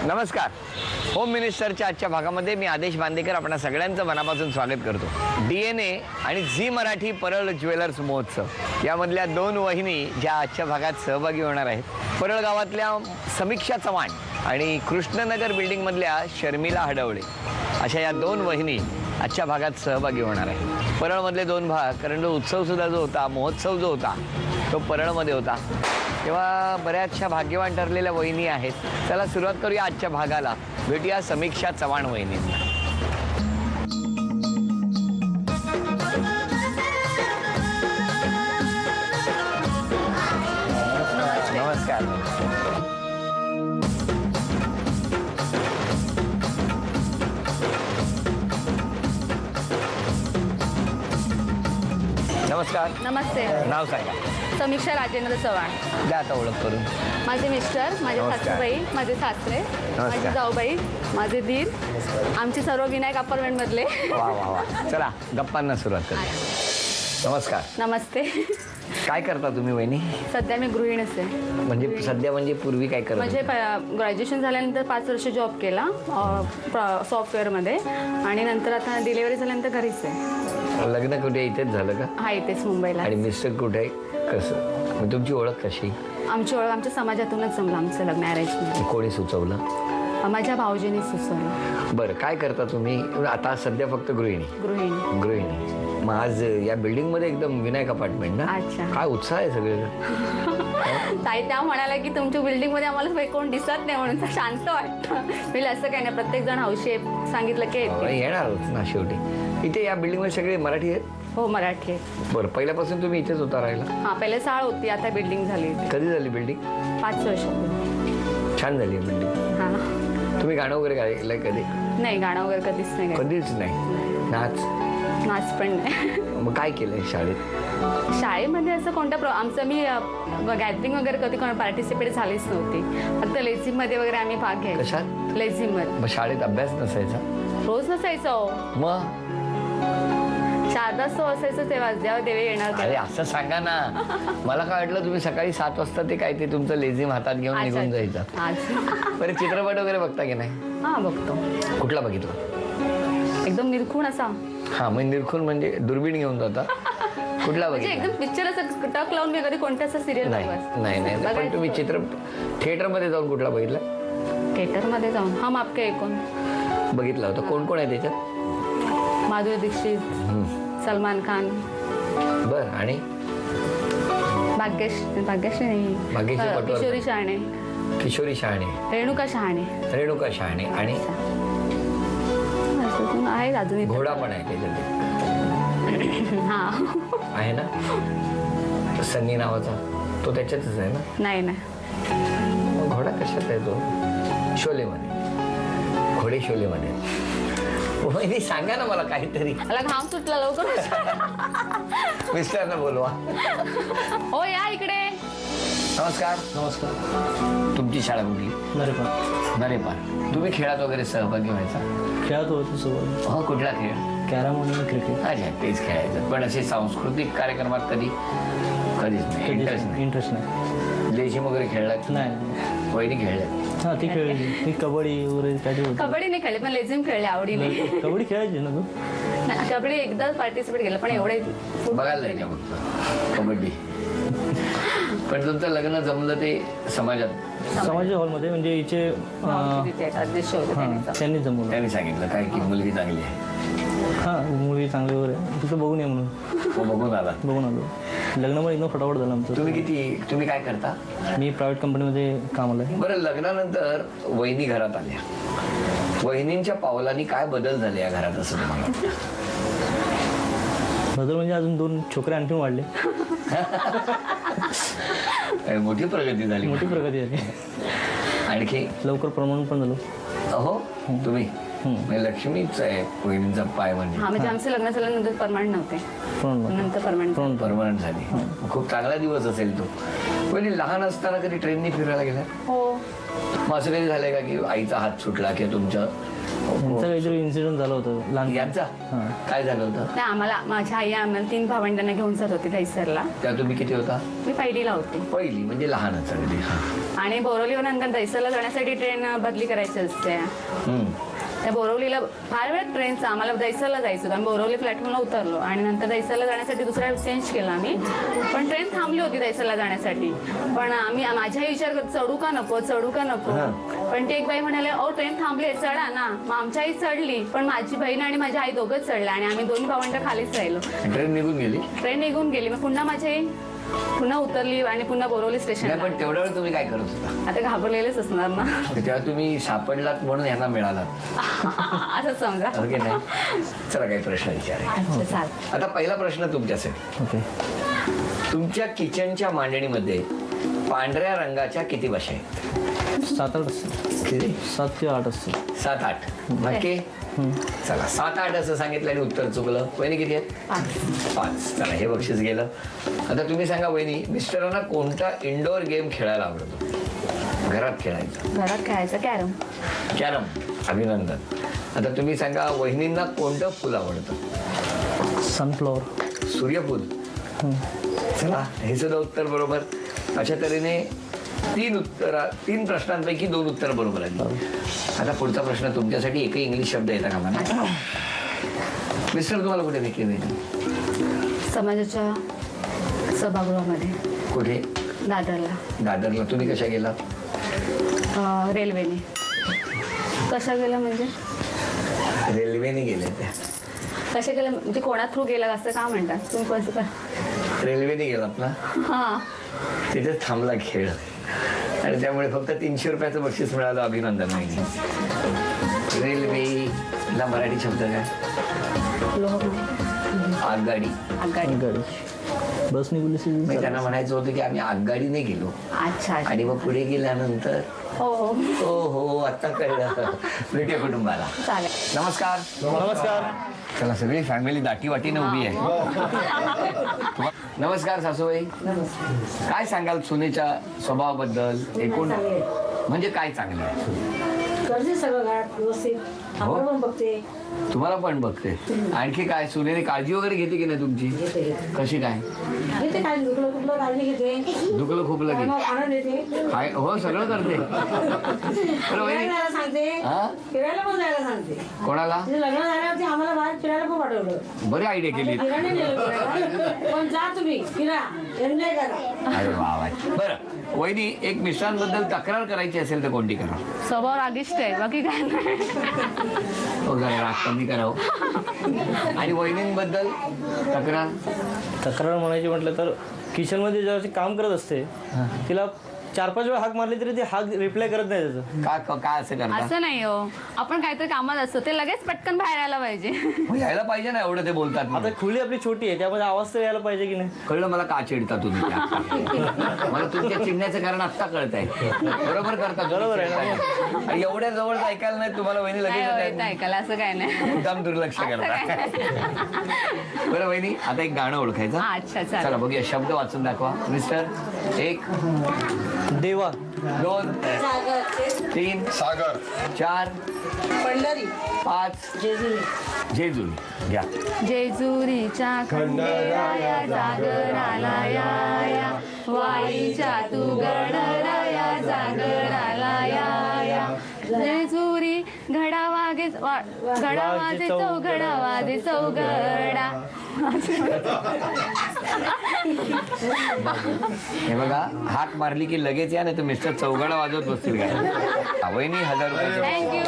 नमस्कार. होम मिनिस्टरच्या आजच्या भागामध्ये मी आदेश बांदेकर आपणा सगळ्यांचं मनापासून स्वागत करतो. DNA आणि झी मराठी परळ ज्वेलर्स महोत्सव यामधल्या 2 वहिनी ज्या आजच्या भागात सहभागी होणार आहेत. परळ गावातल्या समीक्षा चव्हाण आणि कृष्णनगर बिल्डिंगमधल्या शर्मिला हडवळे अशा या 2 वहिनी आजच्या भागात सहभागी होणार आहेत. परळमधले 2 भाग, कारण जो उत्सव सुद्धा जो होता, महोत्सव जो होता तो परळमध्ये होता, तेव्हा बऱ्याचशा भाग्यवान ठरलेल्या वहिनी आहेत. चला सुरुवात करूया आजच्या भागाला. भेटूया समीक्षा चव्हाण वहिनींना. नमस्कार. नमस्कार. नमस्ते. नाव सांगा. समीक्षा राजेंद्र चव्हाण. द्या आता ओळख करून. माझे मिस्टर, माझे सासूबाई, माझे सासरे, माझी जाऊबाई, माझे दीर, आमची सर्व विनायक अपार्टमेंट मधले. वा वा वा. चला गप्पांना सुरुवात करूया. नमस्कार. नमस्ते. काय करता तुम्ही वहिनी? सध्या मी गृहिणीच आहे. म्हणजे सध्या म्हणजे पूर्वी काय करत म्हणजे ग्रॅज्युएशन झाल्यानंतर 5 वर्ष जॉब केला सॉफ्टवेअरमध्ये आणि नंतर आता डिलिव्हरी झाल्यानंतर घरीच आहे. लग्न कुठे इथेच झालं का? हा, इथेच मुंबईला. आणि मिस्टर कुठे आहे? कसं मग तुमची ओळख कशी? आमची ओळख आमच्या समाजातूनच जमलं आमचं लग्न अरेंज. कोणी सुचवलं? माझ्या भाऊजींनी सुचवलं. बरं, काय करता तुम्ही आता? सध्या फक्त गृहिणी. गृहिणी. मग आज या बिल्डिंग मध्ये एकदम विनायक अपार्टमेंट ना? अच्छा. काय उत्साह आहे सगळे. ताई त्या म्हणाला की तुमच्या बिल्डिंग मध्ये आम्हाला कोण दिसत नाही म्हणून शांत वाटतं. मी असं काही नाही, प्रत्येक जण हौशी सांगितलं की येणारच ना शेवटी. इथे या बिल्डिंग मध्ये सगळे मराठी आहेत? हो, मराठी आहे. बरं, पहिल्यापासून तुम्ही इथेच होता राहिला? हा, पहिले शाळा होती, आता बिल्डिंग झाली. कधी झाली बिल्डिंग? 5 वर्ष. छान झाली बिल्डिंग. हा. तुम्ही गाणं वगैरे गायलंय कधी? नाही, गाणं वगैरे कधीच नाही. कधीच नाही. नाच पण नाही. मग काय केलंय शाळेत? शाळेमध्ये असं कोणत्या आमचं मी गॅदरिंग वगैरे कधी पार्टिसिपेट झालीच नव्हती. फक्त लेझिम मध्ये वगैरे आम्ही भाग घ्यायचो. कशात? लेझिम मध्ये. मग शाळेत अभ्यास नसायचा? रोज नसायचो. मग शारदास्तव असायचं तेव्हा, जेव्हा देवी येणार. अरे असं सांगा ना. मला काय वाटलं तुम्ही सकाळी 7 वाजता ते काय ते तुमचं लेझिम हातात घेऊन निघून जायचं. बरं, चित्रपट वगैरे बघता की नाही? हा, बघतो. कुठला बघितला? एकदम निरखून असा. हा, मग निरखून म्हणजे दुर्बीण घेऊन जाता? कुठला म्हणजे बघितला? एकदम पिक्चर असं टक लावून मी कधी कोणत्या असं सिरियल नाही. पण तुम्ही थिएटर मध्ये जाऊन कुठला बघितला? थिएटर मध्ये जाऊन हम आपके ऐकून बघितला होता. कोण कोण आहे त्याच्यात? माधुरी दीक्षित, सलमान खान. बर. आणि भाग्यश्री नाही, किशोरी शहाणे. किशोरी शहाणे, रेणुका शहाणे आणि आहे अजून. घोडा पण आहे त्याच्यात. हा, आहे ना सन्नी नावाचा, तो त्याच्यातच आहे ना? नाही. मग घोडा कशात आहे तो? शोलेमध्ये. घोडे शोलेमध्ये. वहिनी सांगा ना मला काहीतरी. मला घाम सुटला, लवकर मिस्टरना बोलवा. हो, या इकडे. नमस्कार. तुमची शाळा कुठली? नरेपार. तुम्ही खेळात वगैरे सहभागी व्हायचा? खेळत होतो सोबत. हो, कुठला खेळ? कॅरम आणि क्रिकेट. अच्छा, तेच खेळायचं. पण असे सांस्कृतिक कार्यक्रमात कधीच नाही? इंटरेस्ट नाही. लेझिम वगैरे खेळलात? नाही. वहिनी खेळल्यात? हा, ती खेळली. ती कबड्डी वगैरे काय होती. कबड्डी नाही खेळले, पण लेझिम खेळले आवडीने. कबड्डी खेळायची ना तू? कबड्डी एकदाच पार्टिसिपेट केलं, पण एवढे बघायला जायचं फक्त कबड्डी. पण तुमचं लग्न जमलं ते समाजात हॉलमध्ये, म्हणजे हिचे अध्यक्ष होते त्यांनी जमवलं. त्यांनी सांगितलं काय की मुलगी चांगली आहे. हा, मुलगी चांगली वगैरे, तिथं बघून ये म्हणून. बघून आलो. लग्न पण एकदम फटाफट झालं आमचं. तुम्ही काय करता? मी प्रायव्हेट कंपनीमध्ये कामाला आहे. बरं, लग्नानंतर वहिनी घरात आल्या. वहिनींच्या पावलांनी काय बदल झाले या घरात असं तुम्हाला वाटतं? बदल म्हणजे अजून 2 छोकरे आणखी वाढले. मोठी प्रगती झाली. आणखी लवकर प्रमोशन पण झालं. हो, तुम्ही लक्ष्मीच आहे वहिनींचा पाय म्हणजे. हा, म्हणजे आमचं लग्न झाल्यानंतर परमनंट नव्हते, नंतर परमनंट झाली. खूप चांगला दिवस असेल तो. वहिनी लहान असताना कधी ट्रेननी फिरायला गेला? हो. मग असं कधी झालंय का की आईचा हात सुटला किंवा तुमच्या यांचा काहीतरी इन्सिडेंट झालं होतं लहान यांचा हां काय झालं होतं? नाही आम्हाला माझ्या आई आम्हाला 3 भावंडांना घेऊन जात होती दहिसरला. त्या तुम्ही किती होता? मी पहिलीला होती पहिली म्हणजे लहानच अगदी. आणि बोरवलीवरून दहिसरला जाण्यासाठी ट्रेन बदली करायची असते. हम्म. त्या बोरवलीला फार वेळ ट्रेनचा आम्हाला दहिसरला जायचं होतं. आम्ही बोरवली प्लॅटफॉर्मला उतरलो आणि नंतर दहिसरला जाण्यासाठी दुसरा चेंज केला आम्ही. पण ट्रेन थांबली होती दहिसरला जाण्यासाठी. पण आम्ही माझ्याही विचार करत चढू का नको पण ती एक बाई म्हणाले अहो ट्रेन थांबली चढा ना. मग आमची आई चढली पण माझी बहीण आणि माझी आई दोघंच चढल्या आणि आम्ही दोन्ही भावंड खालीच राहिलो. ट्रेन निघून गेली. ट्रेन निघून गेली. मग पुन्हा माझी आई पुन्हा उतरली आणि पुन्हा बोरवली स्टेशन. नाही पण तेवढ्या वेळ तुम्ही काय करत होता? आता घाबरलेलेच असणार ना. तेव्हा तुम्ही सापडलात म्हणून यांना मिळालात. असं समजा. ओके नाही. चला काही प्रश्न विचारे. अच्छा चालेल. आता पहिला प्रश्न तुमच्यासाठी. ओके. तुमच्या किचनच्या मांडणीमध्ये पांढऱ्या रंगाच्या किती वशा आहेत? 7-8 असतं. किती? 7 किंवा 8 असतं. 7-8. नक्की? चला 7-8 असं सांगितलं आणि उत्तर चुकलं. वहिनी किती आहेत? 5. चला हे बक्षीस गेलं. आता तुम्ही सांगा वहिनी, मिस्टरांना कोणता इंडोर गेम खेळायला आवडतो? घरात खेळायचा. घरात खेळायचं कॅरम. कॅरम. अभिनंदन. आता तुम्ही सांगा वहिनींना कोणतं फुल आवडतं? सनफ्लॉवर. सूर्यफूल. चला हे सुद्धा उत्तर बरोबर. अशा तऱ्हेने 3 प्रश्नांपैकी 2 उत्तर बरोबर आली. आता पुढचा प्रश्न तुमच्यासाठी एकही इंग्लिश शब्द येता कामा नये. मिस्टर तुम्हाला कुठे भेटले नाही? समाजाच्या सभागृहामध्ये. कुठे? दादरला. तुम्ही कशा गेला? रेल्वेने. कशा गेला म्हणजे? रेल्वेने गेले त्या. कशा गेला म्हणजे कोणा थ्रू गेला असं का म्हणतात तुम्ही? कसं का? रेल्वेने गेलात ना. हा. तिथे थांबला खेळ आणि त्यामुळे फक्त 300 रुपयाचं बक्षीस मिळालं. अभिनंदन. नाही रेल्वेला मराठी शब्द काय? आगगाडी. गाडी. बस निघून मी त्यांना म्हणायचं होतं की आम्ही आगगाडीने गेलो. अच्छा. आणि मग पुढे गेल्यानंतर हो हो आता कळलं. भेटूया कुटुंबाला. चालेल. नमस्कार. नमस्कार. चला सगळी फॅमिली दाटी वाटीने उभी आहे. नमस्कार सासूबाई. काय सांगाल सुनेच्या स्वभावाबद्दल? एकूण म्हणजे काय चांगलं आहे? करते सगळं घरात व्यवस्थित. आपण पण बघते. तुम्हाला पण बघते. आणखी काय सुनेने काळजी वगैरे घेते की नाही तुमची? कशी काय? घेते काय दुखलं कुठलं काळजी घेते. दुखलं खोकलं की मग आनंद येते. काय? हो सगळं करते. बरं वहिनी. फिरायला जायला सांगते. हा? फिरायला पण जायला सांगते. कोणाला? तिचं लग्न झाल्यावरती आम्हाला बाहेर फिरायला पण पाठवलं. बरी आयडिया केली. फिरायला नेलं फिरायला. पण जा तुम्ही फिरा एन्जॉय करा. अरे वा वा. बरं वहिनी, एक मिस्टरांबद्दल तक्रार करायची असेल तर कोणती करा? स्वभाव रागिष्ट आहे बाकी काय नाही. हो जरा राग कमी करावं. आणि वहिनींबद्दल तक्रार म्हणायची म्हटलं तर किचनमध्ये जेव्हा काम करत असते तिला 4-5 वेळा हाक मारली तरी ती हाक रिप्लाय करत नाही त्याचं. काय असं करता? असं नाही हो. आपण काहीतरी कामात असतो ते लगेच पटकन बाहेर यायला पाहिजे. मग यायला पाहिजे ना एवढं ते बोलतात आता म्हणून. खुली आपली छोटी आहे त्यामध्ये आवाज तर यायला पाहिजे की नाही. कळलं मला का चिडता तुम्ही ते आता. मला तुमच्या चिडण्याचं कारण आत्ता कळत आहे. बरोबर करता. बरोबर आहे ना. आणि एवढ्या जवळ ऐकायला नाही तुम्हाला वहिनी नाही हो, लगेच येतं ऐकायला असं काय नाही. मुद्दाम दुर्लक्ष करता. बरं वहिनी, आता एक गाणं ओळखायचं. अच्छा चला चालेल. बघूया शब्द वाचून दाखवा. मिस्टर. 1 देवा. 2 3 सागर 4 पंढरी. 5 जेजुरी. घ्या. जेजुरीच्या खंडराया जागराला या वाईच्या तू गणराया जागराला या जेजुरी घडावागे चौघडा. हे बघा हाक मारली की लगेच या नाही तर मिस्टर चौघडा वाजवत बसतील काय. वहिनी 1000 रुपये. थँक्यू.